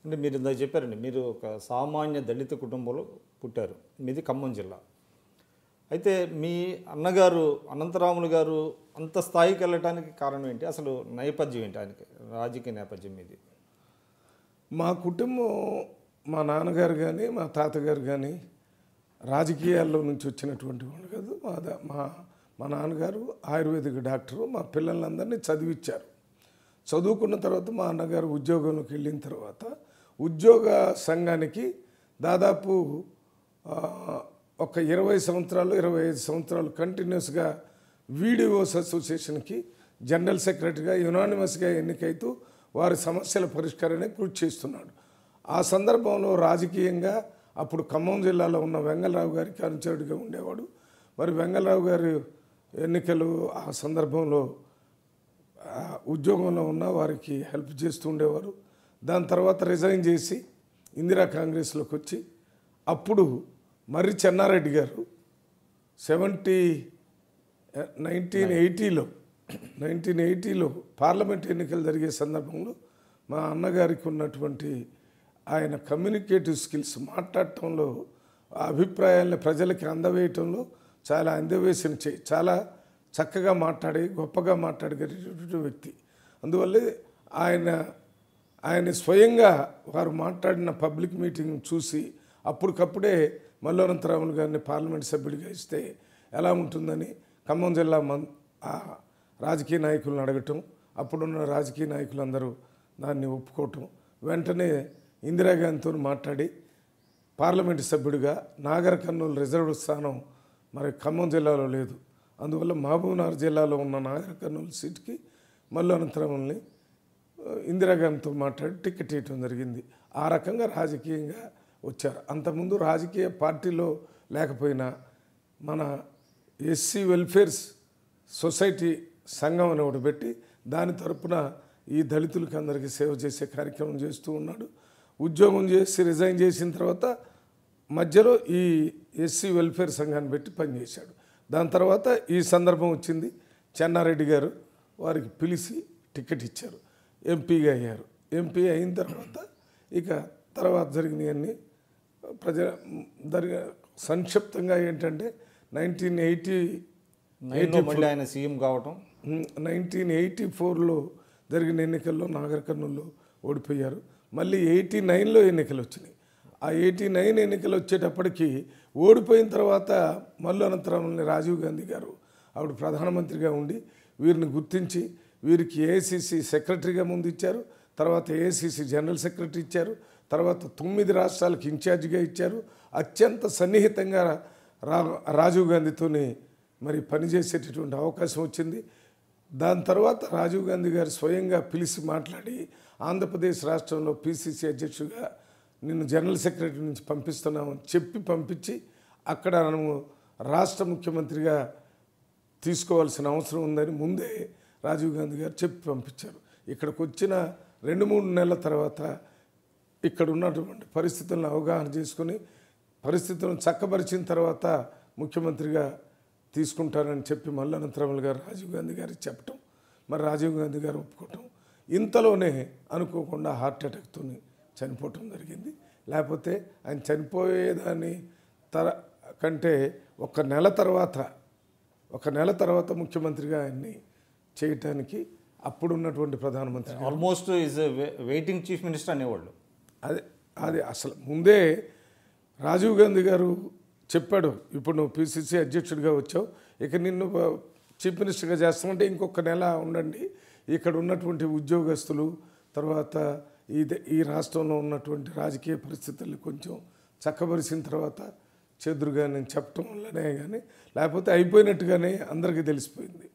అంటే మీరు ఇందాక చెప్పారండి, మీరు ఒక సామాన్య దళిత కుటుంబంలో పుట్టారు, మీది ఖమ్మం జిల్లా. అయితే మీ అన్నగారు అనంతరాములు గారు అంత స్థాయికి వెళ్ళటానికి కారణం ఏంటి? అసలు నేపథ్యం ఏంటి ఆయనకి, రాజకీయ నేపథ్యం మీది? మా కుటుంబం, మా నాన్నగారు కానీ మా తాతగారు కానీ రాజకీయాల్లో నుంచి వచ్చినటువంటి వాళ్ళు కాదు. మా నాన్నగారు ఆయుర్వేదిక్ డాక్టరు. మా పిల్లలందరినీ చదివించారు. చదువుకున్న తర్వాత మా అన్నగారు ఉద్యోగంలోకి వెళ్ళిన తర్వాత ఉద్యోగ సంఘానికి దాదాపు ఒక 20 సంవత్సరాలు 25 సంవత్సరాలు కంటిన్యూస్గా వీడియోస్ అసోసియేషన్కి జనరల్ సెక్రటరీగా యునానిమస్గా ఎన్నికైతూ వారి సమస్యల పరిష్కారానికి కృషి చేస్తున్నాడు. ఆ సందర్భంలో రాజకీయంగా అప్పుడు ఖమ్మం జిల్లాలో ఉన్న వెంగళరావు గారికి అనుచరుడిగా ఉండేవాడు. మరి వెంగళరావు గారి ఎన్నికలు ఆ సందర్భంలో ఉద్యోగంలో ఉన్న వారికి హెల్ప్ చేస్తూ ఉండేవారు. దాని తర్వాత రిజైన్ చేసి ఇందిరా కాంగ్రెస్లోకి వచ్చి అప్పుడు మర్రి చెన్నారెడ్డి గారు 1980లో పార్లమెంట్ ఎన్నికలు జరిగే సందర్భంలో మా అన్నగారికి ఉన్నటువంటి ఆయన కమ్యూనికేటివ్ స్కిల్స్, మాట్లాడటంలో అభిప్రాయాలను ప్రజలకి అందవేయటంలో చాలా చక్కగా మాట్లాడి గొప్పగా మాట్లాడగలిగినటువంటి వ్యక్తి. అందువల్లే ఆయన స్వయంగా వారు మాట్లాడిన పబ్లిక్ మీటింగ్ చూసి అప్పటికప్పుడే మల్లోనంతరాములు గారిని పార్లమెంట్ సభ్యుడిగా ఇస్తే ఎలా ఉంటుందని ఖమ్మం జిల్లా రాజకీయ నాయకులను అడగటం, అప్పుడున్న రాజకీయ నాయకులందరూ దాన్ని ఒప్పుకోవటం, వెంటనే ఇందిరాగాంధీతో మాట్లాడి పార్లమెంటు సభ్యుడిగా నాగర్ కర్నూలు రిజర్వ్డ్ స్థానం మరి ఖమ్మం జిల్లాలో లేదు. అందువల్ల మహబూబ్నగర్ జిల్లాలో ఉన్న నాగర్ కర్నూలు సీటుకి మల్లోనంతరాముల్ని ఇందిరాగాంధీతో మాట్లాడి టికెట్ ఇవ్వడం జరిగింది. ఆ రకంగా రాజకీయంగా వచ్చారు. అంతకుముందు రాజకీయ పార్టీలో లేకపోయినా మన ఎస్సీ వెల్ఫేర్స్ సొసైటీ సంఘం అని ఒకటి పెట్టి దాని తరపున ఈ దళితులకి అందరికీ సేవ చేసే కార్యక్రమం చేస్తూ ఉన్నాడు. ఉద్యోగం చేసి రిజైన్ చేసిన తర్వాత మధ్యలో ఈ ఎస్సీ వెల్ఫేర్ సంఘాన్ని పెట్టి పనిచేశాడు. దాని తర్వాత ఈ సందర్భం వచ్చింది, చెన్నారెడ్డి గారు వారికి పిలిచి టికెట్ ఇచ్చారు, ఎంపీగా అయ్యారు. ఎంపీ అయిన తర్వాత జరిగినవన్నీ సంక్షిప్తంగా ఏంటంటే 1984లో జరిగిన ఎన్నికల్లో నాగర్ కర్నూలులో ఓడిపోయారు. మళ్ళీ 89లో ఎన్నికలు వచ్చినాయి. ఆ 89 ఎన్నికలు వచ్చేటప్పటికి ఓడిపోయిన తర్వాత మల్లు అనంతరాముల్ని రాజీవ్ గాంధీ గారు ఆవిడ ప్రధానమంత్రిగా ఉండి వీరిని గుర్తించి వీరికి ఏఐసిసి సెక్రటరీగా ముందు ఇచ్చారు, తర్వాత ఏఐసిసి జనరల్ సెక్రటరీ ఇచ్చారు, తర్వాత 9 రాష్ట్రాలకు ఇన్ఛార్జిగా ఇచ్చారు. అత్యంత సన్నిహితంగా రాజీవ్ గాంధీతోని మరి పనిచేసేటటువంటి అవకాశం వచ్చింది. దాని తర్వాత రాజీవ్ గాంధీ గారు స్వయంగా పిలిచి మాట్లాడి ఆంధ్రప్రదేశ్ రాష్ట్రంలో పిసిసి అధ్యక్షుడిగా నిన్ను జనరల్ సెక్రటరీ నుంచి పంపిస్తున్నామని చెప్పి పంపించి అక్కడ మనము రాష్ట్ర ముఖ్యమంత్రిగా తీసుకోవాల్సిన అవసరం ఉందని ముందే రాజీవ్ గాంధీ గారు చెప్పి పంపించారు. ఇక్కడికి వచ్చిన 2-3 నెలల తర్వాత ఇక్కడ ఉన్నటువంటి పరిస్థితులను అవగాహన చేసుకుని పరిస్థితులను చక్కబరిచిన తర్వాత ముఖ్యమంత్రిగా తీసుకుంటారని చెప్పి మల్లు అనంతరాములు గారు రాజీవ్ గాంధీ గారికి చెప్పటం, మరి రాజీవ్ గాంధీ గారు ఒప్పుకోవటం, ఇంతలోనే అనుకోకుండా హార్ట్ అటాక్తో చనిపోవటం జరిగింది. లేకపోతే ఆయన చనిపోయేదాన్ని కంటే ఒక నెల తర్వాత ముఖ్యమంత్రిగా ఆయన్ని చేయటానికి అప్పుడున్నటువంటి ప్రధానమంత్రి almost is waiting chief minister అనేవాళ్ళు. అది అసలు ముందే రాజీవ్ గాంధీ గారు చెప్పాడు, ఇప్పుడు నువ్వు పిసిసి అధ్యక్షుడిగా వచ్చావు, ఇక నిన్ను చీఫ్ మినిస్టర్గా చేస్తామంటే ఇంకొక నెల ఉండండి, ఇక్కడ ఉన్నటువంటి ఉద్యోగస్తులు తర్వాత ఈ రాష్ట్రంలో ఉన్నటువంటి రాజకీయ పరిస్థితులు కొంచెం చక్కబరిచిన తర్వాత చెదురుగా నేను చెప్పటం వల్లనే కానీ లేకపోతే అయిపోయినట్టుగానే అందరికీ తెలిసిపోయింది.